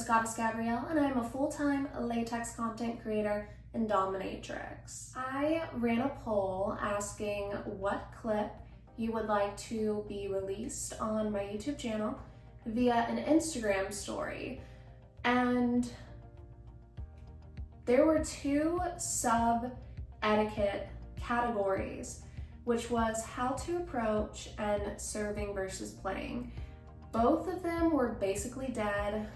is Goddess Gabrielle, and I am a full-time latex content creator and dominatrix. I ran a poll asking what clip you would like to be released on my YouTube channel via an Instagram story. And there were two sub-etiquette categories, which was how to approach and serving versus playing. Both of them were basically dead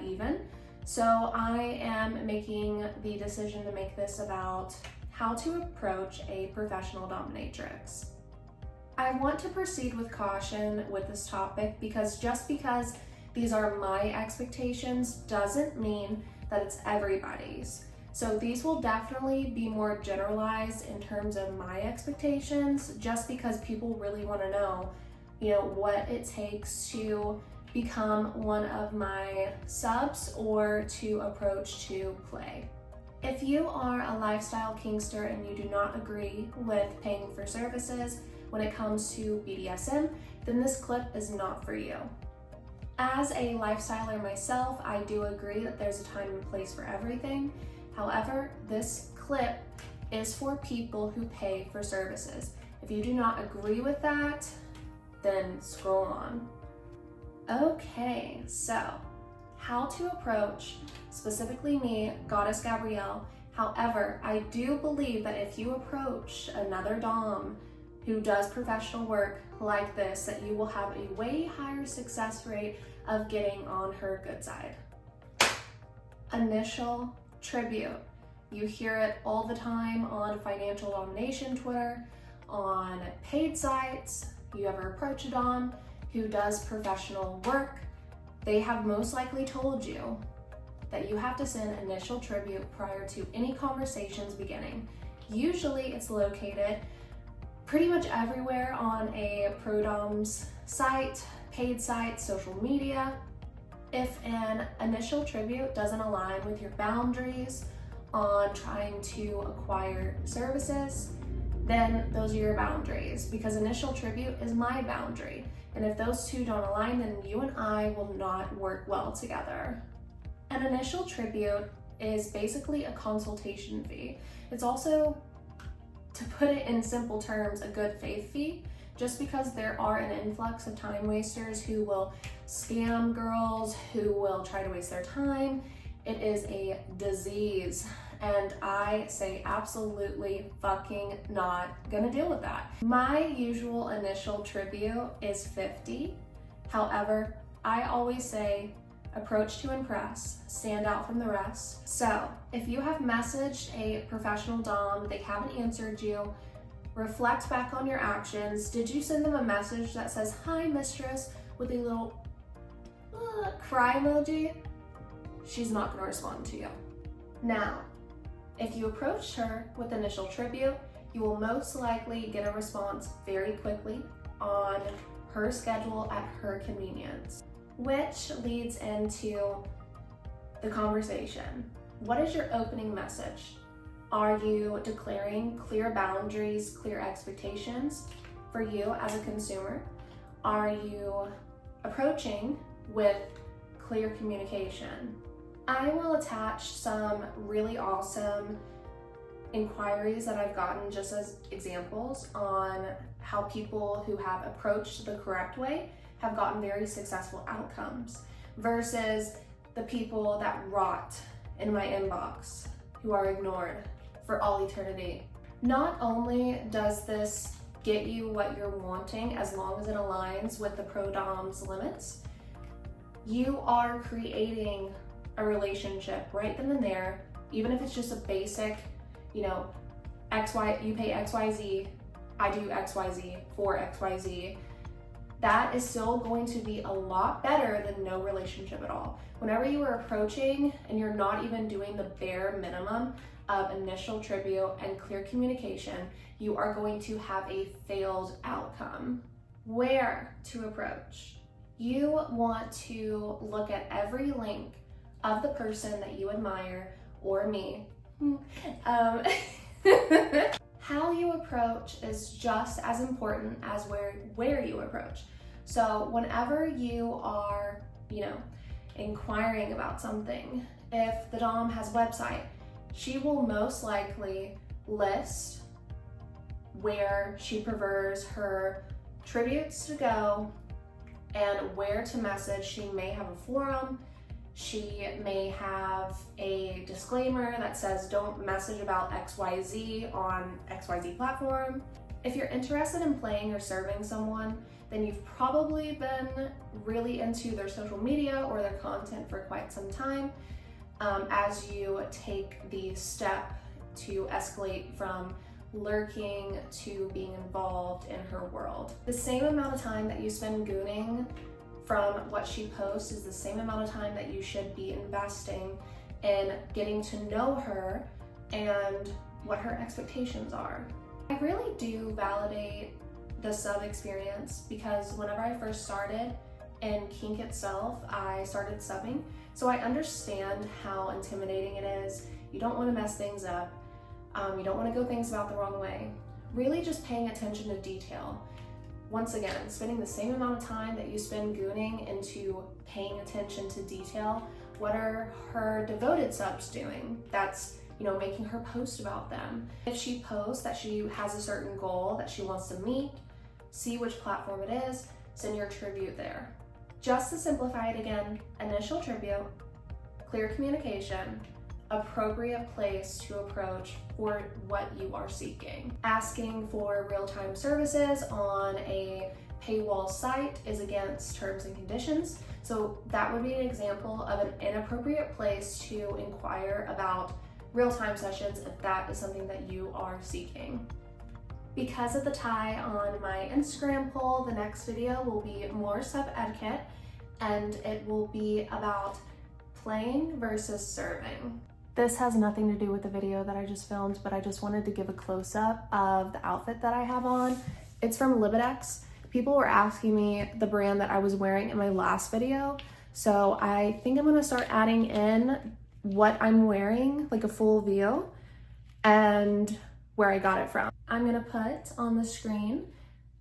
even. So I am making the decision to make this about how to approach a professional dominatrix. I want to proceed with caution with this topic because just because these are my expectations doesn't mean that it's everybody's. So these will definitely be more generalized in terms of my expectations, just because people really want to know, what it takes to become one of my subs or to approach to play. If you are a lifestyle kinkster and you do not agree with paying for services when it comes to BDSM, then this clip is not for you. As a lifestyler myself, I do agree that there's a time and place for everything. However, this clip is for people who pay for services. If you do not agree with that, then scroll on. Okay, so how to approach, specifically me, Goddess Gabrielle. However, I do believe that if you approach another dom who does professional work like this, that you will have a way higher success rate of getting on her good side. Initial tribute. You hear it all the time on financial domination Twitter, on paid sites. You ever approach a dom who does professional work, they have most likely told you that you have to send initial tribute prior to any conversations beginning. Usually it's located pretty much everywhere on a pro-dom's site, paid site, social media. If an initial tribute doesn't align with your boundaries on trying to acquire services, then those are your boundaries, because initial tribute is my boundary. And if those two don't align, then you and I will not work well together. An initial tribute is basically a consultation fee. It's also, to put it in simple terms, a good faith fee, just because there are an influx of time wasters who will scam girls, who will try to waste their time. It is a disease, and I say absolutely fucking not gonna deal with that. My usual initial tribute is $50. However, I always say approach to impress, stand out from the rest. So if you have messaged a professional dom, they haven't answered you, reflect back on your actions. Did you send them a message that says, "Hi, mistress," with a little cry emoji? She's not gonna respond to you. Now, if you approached her with initial tribute, you will most likely get a response very quickly on her schedule at her convenience, which leads into the conversation. What is your opening message? Are you declaring clear boundaries, clear expectations for you as a consumer? Are you approaching with clear communication? I will attach some really awesome inquiries that I've gotten just as examples on how people who have approached the correct way have gotten very successful outcomes versus the people that rot in my inbox who are ignored for all eternity. Not only does this get you what you're wanting as long as it aligns with the pro-dom's limits, you are creating a relationship right then and there, even if it's just a basic, you pay XYZ, I do XYZ for XYZ. That is still going to be a lot better than no relationship at all. Whenever you are approaching and you're not even doing the bare minimum of initial tribute and clear communication, you are going to have a failed outcome. Where to approach? You want to look at every link of the person that you admire, or me. How you approach is just as important as where you approach. So whenever you are, inquiring about something. If the Dom has a website, she will most likely list where she prefers her tributes to go and where to message. She may have a forum. She may have a disclaimer that says don't message about XYZ on XYZ platform. If you're interested in playing or serving someone, then you've probably been really into their social media or their content for quite some time, as you take the step to escalate from lurking to being involved in her world. The same amount of time that you spend gooning from what she posts is the same amount of time that you should be investing in getting to know her and what her expectations are. I really do validate the sub experience because whenever I first started in kink itself, I started subbing. So I understand how intimidating it is. You don't want to mess things up. You don't want to go things about the wrong way. Really just paying attention to detail. Once again, spending the same amount of time that you spend gooning into paying attention to detail. What are her devoted subs doing? That's, making her post about them. If she posts that she has a certain goal that she wants to meet, see which platform it is, send your tribute there. Just to simplify it again, initial tribute, clear communication, appropriate place to approach for what you are seeking. Asking for real-time services on a paywall site is against terms and conditions. So that would be an example of an inappropriate place to inquire about real-time sessions if that is something that you are seeking. Because of the tie on my Instagram poll, the next video will be more sub etiquette, and it will be about playing versus serving. This has nothing to do with the video that I just filmed, but I just wanted to give a close-up of the outfit that I have on. It's from Libidex. People were asking me the brand that I was wearing in my last video, so I think I'm gonna start adding in what I'm wearing, like a full view, and where I got it from. I'm gonna put on the screen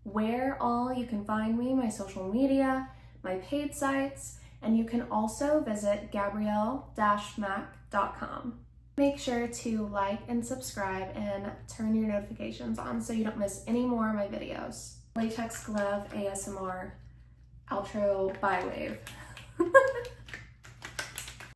where all you can find me, my social media, my paid sites, and you can also visit gabrielle-mac.com. Make sure to like and subscribe and turn your notifications on so you don't miss any more of my videos. Latex Glove ASMR outro by Wave.